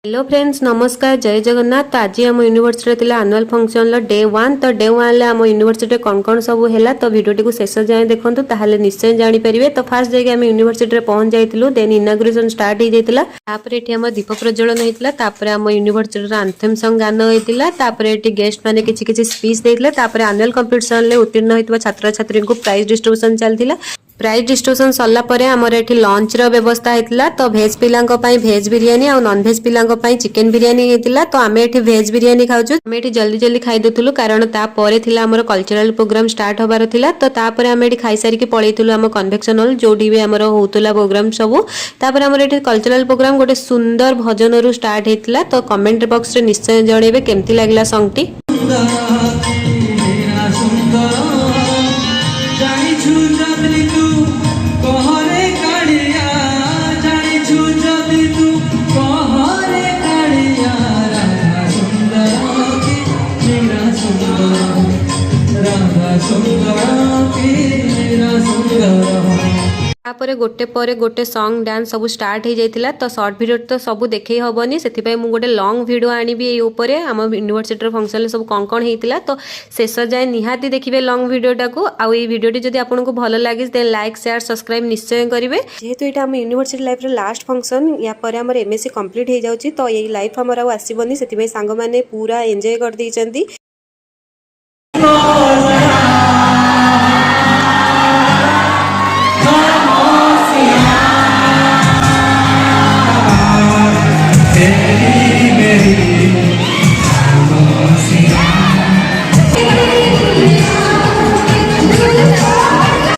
Hello friends नमस्कार जय जगन्नाथ। तो आज आम यूनिवर्सिटी एनुअल फंक्शन डे 1 तो डे 1 आम यूनिवर्सिटी कौन कौन सब है तो वीडियो को शेष जाए देखो ताहले निश्चय जानीपारे। तो फास्ट जाके आम यूनिवर्सिटी पहुंच जाइलु देन इनाग्रेशन स्टार्ट हो जाता। तापर ये आम दीप प्रज्वलन होता आम यूनिवर्सिटी आंथेम सॉन्ग गान होता गेस्ट मैंने किसी स्पीच देते एनुअल कंपिटिशन में उत्तीर्ण होता छात्र छात्री को प्राइज डिस्ट्रीब्यूशन चलता। प्राइज डिस्ट्रीब्यूशन सरला परे आमर एठी लंच रो व्यवस्था हेतिला। तो भेज पिलांको पई भेज बिरियानी और नॉन भेज पिलांको पई चिकन बिरियानी हेतिला। तो आमे एठी भेज बिरियानी खाउछु। आमे एठी जल्दी जल्दी खाइ देथुलु कारण ता परे थिला हमर कल्चरल प्रोग्राम स्टार्ट होबार थिला। तो ता परे आमे एठी खाइ सारी के पळेइथुलु हम कन्वेक्शन हॉल जोडी भी हमर होतुला प्रोग्राम सब। तापर हमर एठी कल्चरल प्रोग्राम गोटे सुंदर भजन रु स्टार्ट हेतिला। तो कमेंट बॉक्स रे निश्चय जणेबे केमती लागला सॉन्ग टी। तापर गोटे पर गोटे सॉन्ग डांस सब स्टार्ट हो जाता। तो शॉर्ट वीडियो तो सब देखे हेनी से मुझे गोटे लॉन्ग वीडियो आनी ये आम यूनिवर्सिटी फंक्शन सब कौन कौन होता। तो शेष जाए निहाती देखिए लॉन्ग वीडियोटा को। आउ ये वीडियो जब आपको भल लगे देन लाइक शेयर सब्सक्राइब निश्चय करेंगे। जेहेतु ये आम यूनिवर्सिटी लाइफ लास्ट फंक्शन या पर आम एमएससी कंप्लीट हो जाऊँगी। तो ये लाइफ आमर आसबनी से सांग मैंने पूरा एंजॉय कर देइचंती।